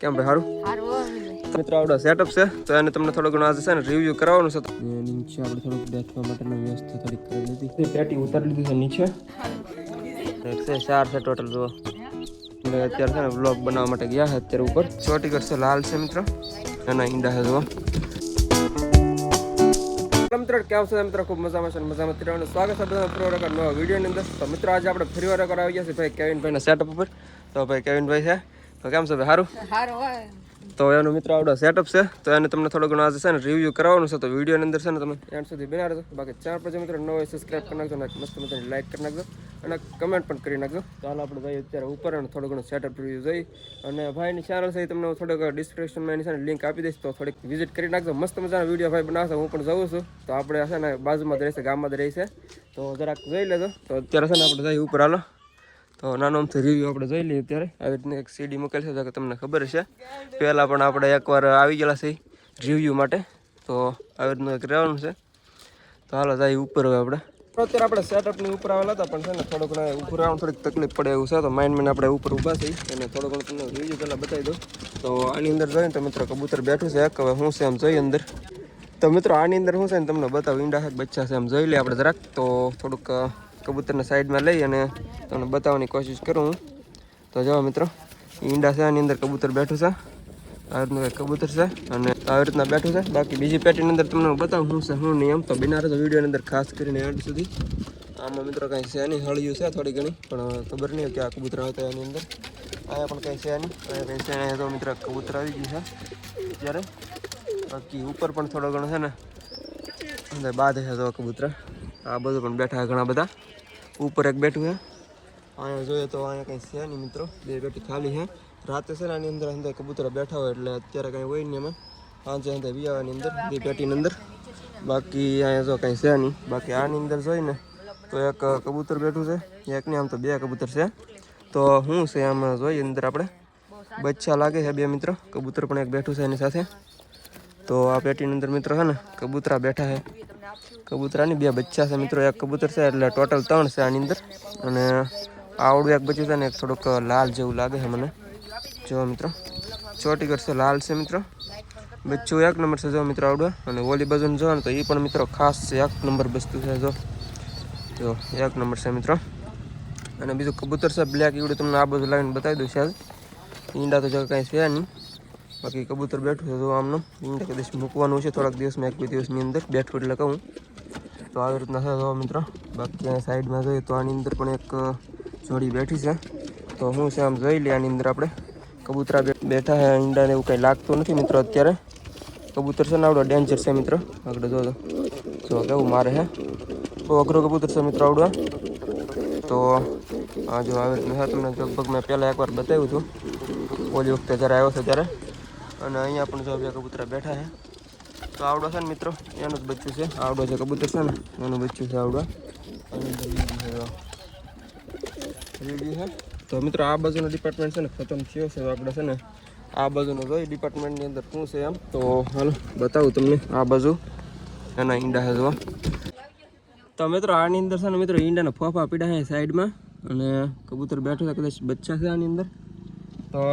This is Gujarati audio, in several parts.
કેમ ભાઈ સારું મિત્રો આવડો સેટઅપ છે તો એને તમને થોડો ઘણો આજે છે ને રિવ્યુ કરાવવાનું છે નીચે આપણે થોડુંક બેઠવા માટેની વ્યવસ્થા થોડીક કરી લીધી પેટી ઉતારી લીધી છે નીચે છે 4 છે ટોટલ જો અત્યારે છે ને વ્લોગ બનાવવા માટે ગયા છે અત્યારે ઉપર ચોટી કરશે લાલ છે મિત્રો એના ઈંડા છે જો મિત્રો કેમ છે મિત્રો ખૂબ મજામાં છે મજામાં રહેવાનું સ્વાગત છે બધા ફરી એક નવા વિડીયોની અંદર તો મિત્રો આજે આપણે ફરી વાર આવી ગયા છે ભાઈ કેવિનભાઈના સેટઅપ ઉપર તો ભાઈ કેવિનભાઈ છે તો કેમ છે ભાઈ સારું તો એનો મિત્રો આવડો સેટઅપ છે તો એને તમને થોડો ઘણો આજે છે ને રિવ્યુ કરાવવાનું છે તો વિડીયોની અંદર છે ને તમે એન્ડ સુધી બના રહેજો બાકી ચેનલ પર જે મિત્રો નવો સબસ્ક્રાઈબ કરી નાખજો અને મસ્ત મજાની લાઈક કરી નાખજો અને કમેન્ટ પણ કરી નાખજો તો હાલ આપણે ભાઈ અત્યારે ઉપર અને થોડો ઘણો સેટઅપ રિવ્યુ જોઈ અને ભાઈની ચેનલ છે તમને થોડોક ડિસ્ક્રિપ્શનમાં એની છે લિંક આપી દઈશ તો થોડીક વિઝિટ કરી નાખજો મસ્ત મજાનો વિડીયો ભાઈ બનાવશે હું પણ જઉં છું તો આપણે છે ને બાજુમાં જ રહેશે ગામમાં જ રહેશે તો જરાક જોઈ લેજો તો અત્યારે છે ને આપણે જઈએ ઉપર હાલો તો નાનો અમથી રિવ્યુ આપણે જોઈ લઈએ અત્યારે આવી રીતની એક સીડી મૂકેલ છે કે તમને ખબર છે પહેલાં પણ આપણે એકવાર આવી ગયેલા છે રિવ્યુ માટે તો આવી રીતનું એક રહેવાનું છે તો હાલો જાય ઉપર હવે આપણે અત્યારે આપણે સેટઅપની ઉપર આવેલા હતા પણ છે ને થોડોક ઉપર આવવાનું થોડીક તકલીફ પડે એવું છે તો માઇન્ડ આપણે ઉપર ઊભા થઈ અને થોડો ઘણો તમને રિવ્યુ પહેલાં બતાવી દઉં તો આની અંદર જોઈએ તો મિત્રો કબૂતર બેઠું છે હવે શું છે આમ જોઈએ અંદર તો મિત્રો આની અંદર શું છે ને તમને બતાવું ઈંડા છે બચ્ચા છે આમ જોઈ લે આપણે જરાક તો થોડુંક કબૂતરને સાઈડમાં લઈ અને તમને બતાવવાની કોશિશ કરું હું તો જો મિત્રો ઈંડા છે આની અંદર કબૂતર બેઠું છે આવી રીતનું કંઈક કબૂતર છે અને આવી રીતના બેઠું છે બાકી બીજી પેટીની અંદર તમને બતાવું શું છે શું નહીં એમ તો બિના રહેતો વિડીયોની અંદર ખાસ કરીને એન્ડ સુધી આમાં મિત્રો કંઈ છે નહીં હળિયું છે થોડી ઘણી પણ ખબર નહીં કે આ કબૂતર આવતા એની અંદર અહીંયા પણ કંઈ છે નહીં અહીંયા કંઈ છે અહીંયા તો મિત્રો કબૂતર આવી ગયું છે ત્યારે બાકી ઉપર પણ થોડો ઘણો છે ને અંદર બાદ છે તો કબૂતર આ બધું પણ બેઠા છે ઘણા બધા ઉપર એક બેઠું છે અહીંયા જોઈએ તો અહીંયા કંઈ છે નહીં મિત્રો બે પેટી ખાલી છે રાતે છે ને આની અંદર કબૂતર બેઠા હોય એટલે અત્યારે કંઈ હોય નહીં એમાં સાંજે અંદર વિયાવાની અંદર બે પેટીની અંદર બાકી અહીંયા જો કંઈ છે નહીં બાકી આની અંદર જોઈને તો એક કબૂતર બેઠું છે એક નહીં આમ તો બે કબૂતર છે તો શું છે આમ જોઈએ અંદર આપણે બચ્ચા લાગે છે બે મિત્રો કબૂતર પણ એક બેઠું છે એની સાથે તો આ પેટીની અંદર મિત્રો છે ને કબૂતરા બેઠા છે કબૂતરાની બે બચ્ચા છે મિત્રો એક કબૂતર છે એટલે ટોટલ 3 છે આની અંદર અને આવડું એક બચ્ચું છે ને એક થોડુંક લાલ જેવું લાગે છે મને જો મિત્રો ચોટી કરશે લાલ છે મિત્રો બચ્ચું એક નંબર છે જો મિત્રો આવડું અને ઓલી બાજુને જો ને તો એ પણ મિત્રો ખાસ છે એક નંબર વસ્તુ છે જો એક નંબર છે મિત્રો અને બીજું કબૂતર છે બ્લેક એવડું તમને આ બધું લાવીને બતાવી દઉં છે આજ ઈંડા તો જો કાંઈ છે નહીં બાકી કબૂતર બેઠું છે તો આમનું ઈંડા કદાચ મૂકવાનું છે થોડાક દિવસમાં એક બે દિવસની અંદર બેઠું એટલે કહું તો આવી રીતના છે તો મિત્રો બાકી અહીંયા સાઈડમાં જોઈએ તો આની અંદર પણ એક જોડી બેઠી છે તો હું છે આમ જોઈ લે આની અંદર આપણે કબૂતરા બેઠા છે ઈંડાને એવું કંઈ લાગતું નથી મિત્રો અત્યારે કબૂતર છે ને આવડો ડેન્જર છે મિત્રો આગળ જો કેવું મારે છે બહુ અઘરો કબૂતર છે મિત્રો આવડો તો હા જો આવી રીતના તમને લગભગ મેં પહેલાં એકવાર બતાવ્યું હતું ઓલી વખતે જ્યારે આવ્યો છે ત્યારે અને અહીંયા પણ જો બે કબૂતરા બેઠા છે તો આવડો છે ને મિત્રો એનું જ બચ્ચું છે આવડો જે કબૂતર છે ને એનું બચ્ચું છે આવડો રેડી છે તો મિત્રો આ બાજુનો ડિપાર્ટમેન્ટ છે ને ખતમ થયો છે આપણે છે ને આ બાજુનો જોઈ ડિપાર્ટમેન્ટની અંદર શું છે એમ તો હાલો બતાવું તમને આ બાજુ એના ઈંડા છે જો તો મિત્રો આની અંદર છે ને મિત્રો ઈંડાના ફોફા પીડા છે સાઈડમાં અને કબૂતર બેઠું છે કદાચ બચ્ચા છે આની અંદર તો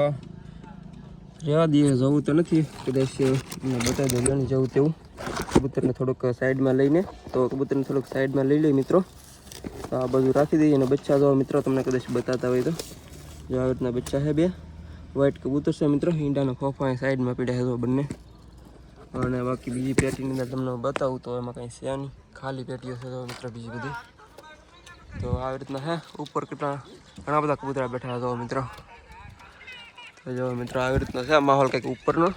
રહેવા દઈએ જવું તો નથી કદાચ તમને બતાવી દો નહીં જવું તેવું કબૂતરને થોડુંક સાઈડમાં લઈને તો કબૂતરને થોડુંક સાઈડમાં લઈ લઈએ મિત્રો તો આ બધું રાખી દઈએ અને બચ્ચા જો મિત્રો તમને કદાચ બતાતા હોય તો જો આવી રીતના બચ્ચા છે બે વ્હાઈટ કબૂતર છે મિત્રો ઈંડાના ફોફા સાઈડમાં પીડ્યા છે તો બંને અને બાકી બીજી પેટીની અંદર તમને બતાવું તો એમાં કંઈ છે નહીં ખાલી પેટીઓ છે તો મિત્રો બીજી બધી તો આવી રીતના હે ઉપર ઘણા બધા કબૂતરા બેઠા તો મિત્રો તો જો મિત્રો આવી રીતનો છે માહોલ કંઈક ઉપરનો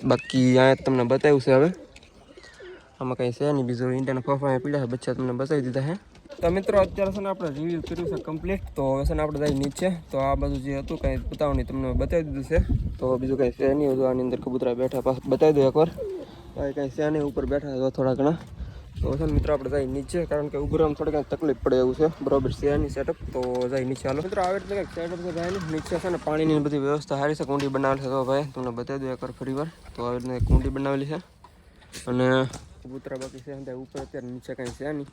બાકી અહીંયા તમને બતાવ્યું છે હવે આમાં કંઈ છે નહીં બીજું ઈંડાના ફોફા પીડા છે બચ્ચા તમને બતાવી દીધા છે તો મિત્રો અત્યારે છે ને આપણે રિવ્યૂ કર્યું છે કમ્પ્લીટ તો છે ને આપણે જઈએ નીચે તો આ બધું જે હતું કંઈ બતાવવાની તમને બતાવી દીધું છે તો બીજું કંઈ છે નહીં હતું આની અંદર કબૂતરા બેઠા પાછું બતાવી દો એકવાર કંઈ છે નહીં ઉપર બેઠા તો થોડા ઘણા તો છે ને મિત્રો આપણે જઈએ નીચે કારણ કે ઉપર આમ થોડી કંઈ તકલીફ પડે એવું છે બરાબર છે નહીં સેટઅપ તો જઈ નીચે હાલો મિત્રો આવી રીતે કંઈક સેટઅપ છે ભાઈ નીચે છે ને પાણીની બધી વ્યવસ્થા સારી છે કુંડી બનાવેલી છે તો ભાઈ તમને બતાવી દો એકવાર ફરી વાર તો આવી રીતે કુંડી બનાવેલી છે અને કબૂતરા બાકી છે ઉપર અત્યારે નીચે કંઈ છે નહીં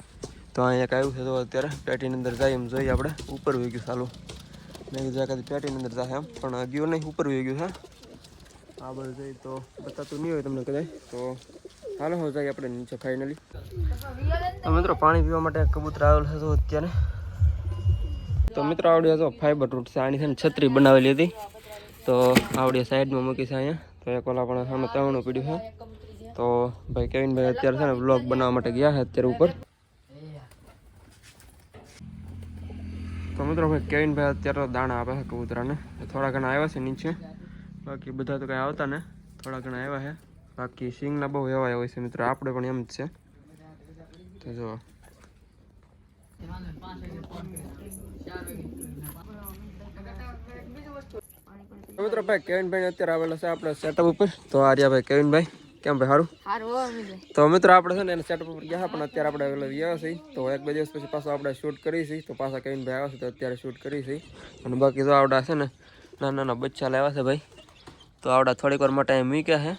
તો અહીંયા એક આવ્યું છે તો અત્યારે પેટીની અંદર જાય એમ જોઈએ આપણે ઉપર વહી ગયું ચાલુ મેં કીધું કદી પેટીની અંદર જાય એમ પણ ગયું નહીં ઉપર વહી ગયું છે આ બધું જઈ તો બતાતું નહીં હોય તમને કદાચ તો હાલો હો જાય આપણે નીચે ફાઇનલી. તો મિત્રો પાણી પીવા માટે કબૂતર આવેલ છે અત્યારે. તો મિત્રો આવડી તો ફાઈબર રૂટ છે, આની છે ને છત્રી બનાવેલી હતી તો આવડી સાઈડમાં મૂકી છે અહીંયા. તો એક ઓલા પણ સામે તવણું પીડ્યું છે. તો ભાઈ કેવિનભાઈ અત્યારે છે ને વ્લોગ બનાવવા માટે ગયા છે અત્યારે ઉપર. તો મિત્રો ભાઈ કેવિનભાઈ અત્યારે દાણા આપે છે કબૂતરાને. થોડા ઘણા આવ્યા છે નીચે, બાકી બધા તો કંઈ આવતા ને, થોડા ઘણા આવ્યા છે. બાકી સિંગના બહુ એવા હોય છે મિત્રો, આપણે પણ એમ જ છે. તો જો મિત્રો ભાઈ કેવિનભાઈ અત્યારે આવેલા છે આપણે સેટઅપ ઉપર. તો આર્યા ભાઈ કેવિનભાઈ કેમ ભાઈ સારું? તો મિત્રો આપણે છે ને એને સેટઅપ ઉપર ગયા પણ અત્યારે આપણે આવેલા ગયા છે. તો એક બે દિવસ પછી પાછું આપણે શૂટ કરી છે. તો પાછા કેવિનભાઈ આવ્યા છે તો અત્યારે શૂટ કરી છે. અને બાકી તો આવડા છે ને નાના નાના બચ્ચા લાવ્યા છે ભાઈ. તો આવડા થોડીક વાર માટે અહીં મૂક્યા છે.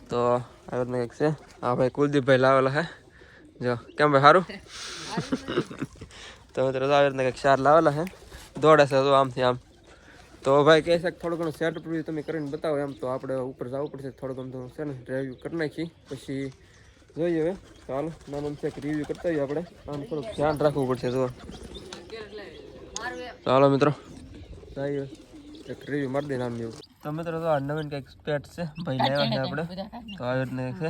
તો આવી રીતના એક છે હા ભાઈ કુલદીપભાઈ લાવેલા છે. જો કેમ ભાઈ સારું? તો મિત્રો આવી રીતના કંઈક 4 લાવેલા છે, દોડે છે તો આમથી આમ. તો ભાઈ કહે છે થોડું ઘણું સેટઅપ તમે કરીને બતાવો એમ. તો આપણે ઉપર જવું પડશે થોડું ઘણું છે ને રિવ્યૂ કરી નાખી પછી જોઈએ હવે. ચાલો નાનું છે કે રિવ્યૂ કરતા હોઈએ આપણે, આમ થોડુંક ધ્યાન રાખવું પડશે. તો ચાલો મિત્રો જઈએ એક રિવ્યૂ મારી દઈએ નાનું એવું. તો મિત્રો તો આ નવીન કંઈક સ્પેટ છે ભાઈ લાવ્યા છે આપણે. તો આવી રીતના છે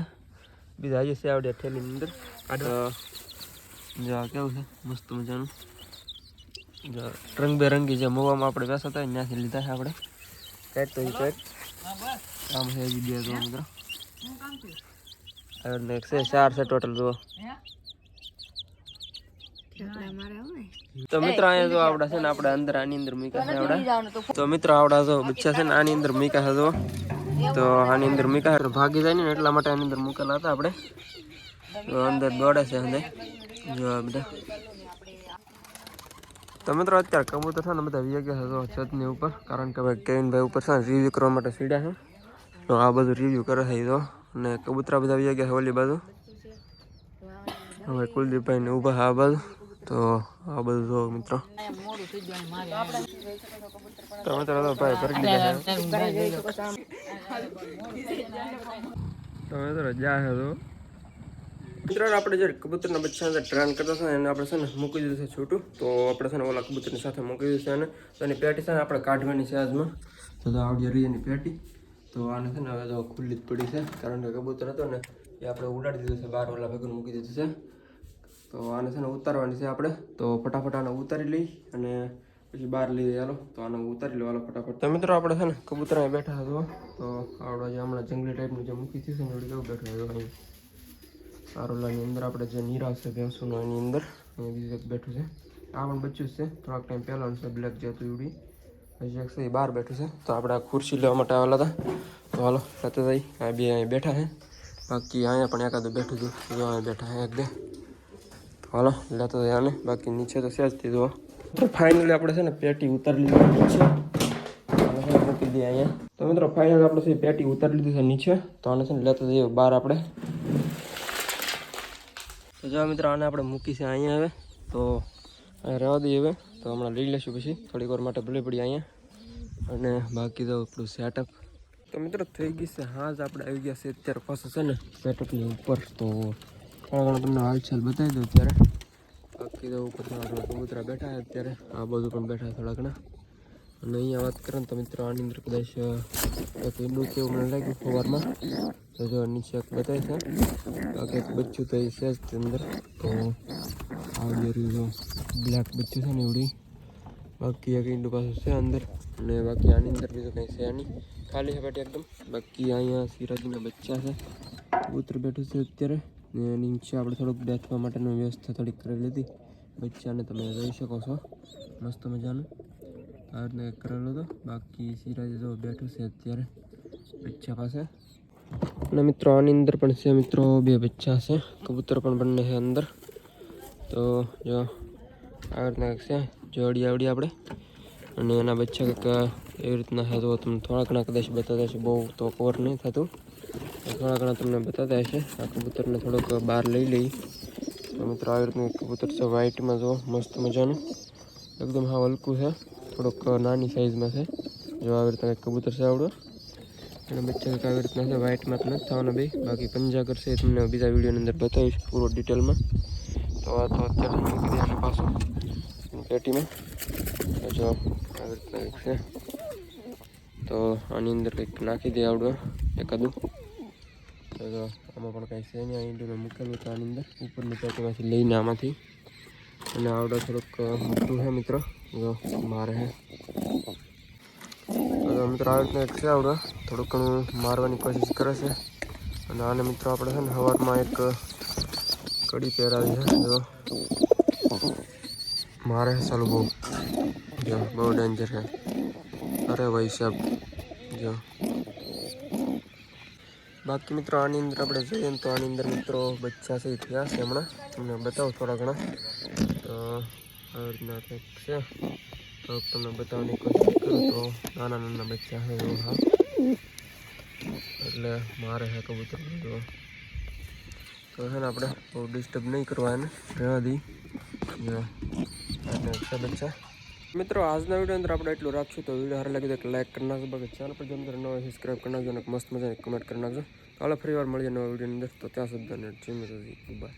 બીજા હજી છે આવડે થેલીની અંદર. જો કેવું છે મસ્ત મજાનું. જો રંગબેરંગી જે મોવામાં આપણે બેસા હતા ત્યાંથી લીધા છે આપણે. કાંઈક તો કાંઈક આમ છે હજી બે જો મિત્રો. આવી એક છે 4 છે ટોટલ જુઓ. તો મિત્રો અહીંયા જો આવડા છે ને આપણે અંદર આની અંદર મૂક્યા છે આવડા. તો મિત્રો આવડા જો બચ્ચા છે ને આની અંદર મૂક્યા છે જો. તો આની અંદર મૂક્યા છે ભાગી જાય ને એટલા માટે આની અંદર મૂકેલા હતા આપણે. તો અંદર દોડે છે અંદર જો આ બધા. તો મિત્રો અત્યારે કબૂતર છે ને બધા વી ગયા છે છતની ઉપર, કારણ કે ભાઈ કેવિનભાઈ ઉપર છે ને રિવ્યૂ કરવા માટે સીડ્યા છે. તો આ બધું રિવ્યૂ કરે છે તો. અને કબૂતરા બધા વી ગયા છે ઓલી બાજુ. હવે કુલદીપભાઈ ને ઊભા આ બાજુ. તો આ બધું જો મિત્રો. તો મિત્રો તો ભાઈ ભરી લીધા છે. તો મિત્રો જા છે તો મિત્રો આપણે જે કબૂતરના બચ્ચાને ટ્રેન કરતા હતા એને આપણે છે ને મૂકી દીધું છે છૂટું. તો આપણે છે ને ઓલા કબૂતરની સાથે મૂકી દીધું છે એને. તો એની પેટી છે ને આપણે કાઢવાની છે આજમાં. તો આવડી રહી એની પેટી. તો આને છે ને હવે તો ખુલ્લી જ પડી છે, કારણ કે કબૂતર હતો ને એ આપણે ઉડાડી દીધું છે બહાર, ઓલા ભેગું મૂકી દીધું છે. તો આને છે ને ઉતારવાની છે આપણે. તો ફટાફટ આને ઉતારી લઈ અને પછી બહાર લઈએ. ચાલો તો આને ઉતારી લો હાલો ફટાફટ. તો મિત્રો આપણે છે ને કબૂતર અહીં બેઠા હતો. તો આવડા જે હમણાં જંગલી ટાઈપનું જે મૂકી છે ને એવડી કેવું બેઠા હતો અહીં આરોલાની અંદર. આપણે જે નીરાવ છે ભેંસુનો એની અંદર અહીંયા બીજું એક બેઠું છે. આ પણ બચ્ચું જ છે, થોડાક ટાઈમ પહેલાંનું છે, બ્લેક જેતું એવડી. હજી એક છે એ બહાર બેઠું છે. તો આપણે આ ખુરશી લેવા માટે આવેલા હતા. તો હાલો સાથે જઈ આ બે અહીં બેઠા છે. બાકી અહીંયા પણ એકાદું બેઠું હતું જો અહીં બેઠા છે એક બે. તો હાલો લેતો જાય આને. બાકી નીચે તો સેજ થી જુઓ. તો ફાઇનલી આપણે છે ને પેટી ઉતારી લીધી નીચે. મૂકી દઈએ અહીંયા. તો મિત્રો ફાઇનલ આપણે છે પેટી ઉતારી લીધી છે નીચે. તો આને છે ને લેતો જઈએ બહાર આપણે. તો જો મિત્રો આને આપણે મૂકી છે અહીંયા હવે. તો અહીંયા રહેવા દઈએ હવે. તો હમણાં લઈ લઈશું પછી થોડીક વાર માટે ભૂલી પડી અહીંયા. અને બાકી તો આપણું સેટઅપ. તો મિત્રો થઈ ગઈ છે હા જ આપણે આવી ગયા છે અત્યારે પાછું છે ને સેટઅપની ઉપર. તો થોડા ઘણા તમને હાલચાલ બતાવી દઉં અત્યારે. બાકી તો ઉપર થોડા કબૂતરા બેઠા છે અત્યારે. આ બધું પણ બેઠા થોડા ઘણા. અને અહીંયા વાત કરીએ તો મિત્રો આની અંદર કદાચ એક ઈંડું કેવું મને લાગ્યું સવારમાં. તો જો નીચે એક બતાવે છે. બાકી એક બચ્ચું તો એ છે જ અંદર. તો આ જો બ્લેક બચ્ચું છે ને એવડી. બાકી એક ઈંડું પાછું છે અંદર. અને બાકી આની અંદર બીજું કંઈ છે નહીં, ખાલી છે પેટી એકદમ. બાકી અહીંયા સિરાજીના બચ્ચા છે, કબૂતર બેઠું છે અત્યારે. ને નીચે આપણે થોડુંક બેસવા માટેની વ્યવસ્થા થોડીક કરી લીધી. બચ્ચાને તમે જોઈ શકો છો મસ્ત મજાનું આ રીતના એક કરેલો હતો. બાકી સિરાજ જો બેઠું છે અત્યારે બચ્ચા પાસે. અને મિત્રો આની અંદર પણ છે મિત્રો બે બચ્ચા છે, કબૂતર પણ બંને છે અંદર. તો જો આ રીતના છે જોડી આવડી આપણે. અને એના બચ્ચા કંઈક એવી રીતના છે. તો તમને થોડા ઘણા કદાચ બતાતા હશે, બહુ તો કવર નહીં થતું, થોડા ઘણા તમને બતાતા હશે. આ કબૂતરને થોડુંક બહાર લઈ લઈ. તો મિત્રો આવી રીતનું કબૂતર છે વ્હાઇટમાં, જો મસ્ત મજાનું એકદમ હા હલકું છે, થોડુંક નાની સાઈઝમાં છે. જો આવી રીતના કંઈક કબૂતર છે આવડું. એના બચ્ચા કંઈક આવી રીતના છે, વ્હાઇટમાં તો નથી થવાના બે, બાકી પંજા કરશે એ તમને બીજા વિડીયોની અંદર બતાવીશ પૂરો ડિટેલમાં. તો આ તો અત્યારે મૂકી દે આને પાછું પેટીમાં. તો જો આવી રીતના કંઈક છે. તો આની અંદર કંઈક નાખી દે આવડો એકાદું. તો જો આમાં પણ કાંઈ છે નહીં, આ ઈંડુને મૂકેલું તો આની અંદર ઉપરની પેટીમાંથી લઈને આમાંથી. અને આવડો થોડુંક મોટું છે મિત્રો, જો મારે છે. તો મિત્રો આવી રીતના એક છે આવડો, થોડુંક ઘણું મારવાની કોશિશ કરે છે. અને આને મિત્રો આપણે છે ને સવારમાં એક કડી પહેરાવી છે, જો મારે ચાલુ બહુ, જો બહુ ડેન્જર છે. અરે ભાઈ સાહેબ જો. બાકી મિત્રો આની અંદર આપણે જોઈએ ને તો આની અંદર મિત્રો બચ્ચા છે એ થયા છે હમણાં, તમને બતાવું થોડા ઘણા. તો આવી રીતના કંઈક છે, તો તમને બતાવવાની કોશિશ કરું તો નાના નાના બચ્ચા છે એવો. હા એટલે મારે છે કબૂતર જો. તો છે ને આપણે બહુ ડિસ્ટર્બ નહીં કરવા એને, રહેવા દઈ જો. અને છે બચ્ચા. મિત્રો આજના વિડીયો અંદર આપણે એટલું રાખશું. તો વિડીયો સારો લાગે તો એક લાઈક કરી નાખજો, બાકી ચેનલ પર જો મિત્રો નવા સબસ્ક્રાઈબ કરી નાખજો અને મસ્ત મજાની કમેન્ટ કરી નાખજો. ચાલો ફરી વાર મળીએ નવા વિડીયોની અંદર. તો ત્યાં સુધી બાય.